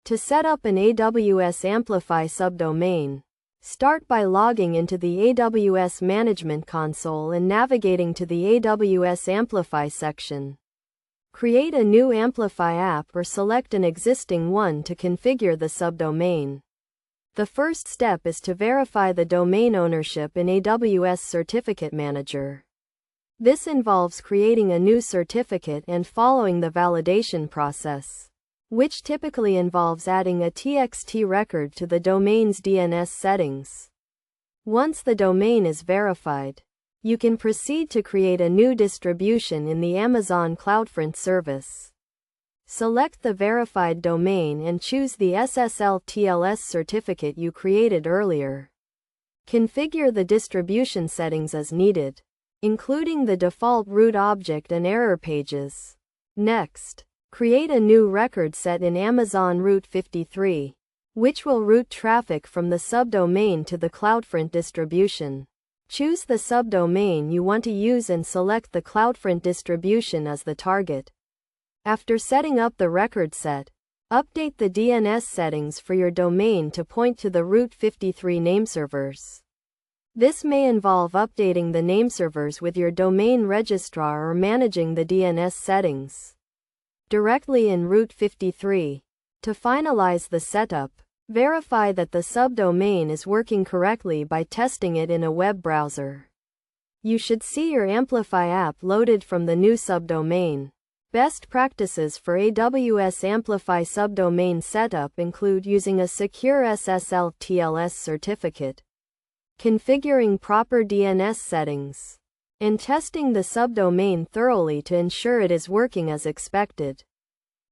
To set up an AWS Amplify subdomain, start by logging into the AWS Management Console and navigating to the AWS Amplify section. Create a new Amplify app or select an existing one to configure the subdomain. The first step is to verify the domain ownership in AWS Certificate Manager. This involves creating a new certificate and following the validation process, which typically involves adding a TXT record to the domain's DNS settings. Once the domain is verified, you can proceed to create a new distribution in the Amazon CloudFront service. Select the verified domain and choose the SSL/TLS certificate you created earlier. Configure the distribution settings as needed, including the default root object and error pages. Next, create a new record set in Amazon Route 53, which will route traffic from the subdomain to the CloudFront distribution. Choose the subdomain you want to use and select the CloudFront distribution as the target. After setting up the record set, update the DNS settings for your domain to point to the Route 53 nameservers. This may involve updating the nameservers with your domain registrar or managing the DNS settings directly in Route 53. To finalize the setup, verify that the subdomain is working correctly by testing it in a web browser. You should see your Amplify app loaded from the new subdomain. Best practices for AWS Amplify subdomain setup include using a secure SSL/TLS certificate, configuring proper DNS settings, and testing the subdomain thoroughly to ensure it is working as expected.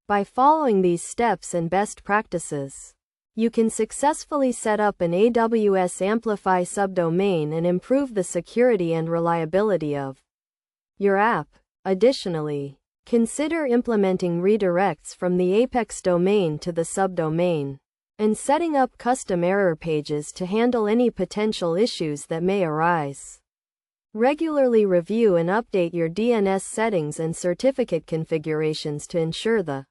By following these steps and best practices, you can successfully set up an AWS Amplify subdomain and improve the security and reliability of your app. Additionally, consider implementing redirects from the Apex domain to the subdomain, and setting up custom error pages to handle any potential issues that may arise. Regularly review and update your DNS settings and certificate configurations to ensure the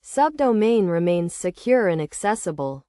subdomain remains secure and accessible.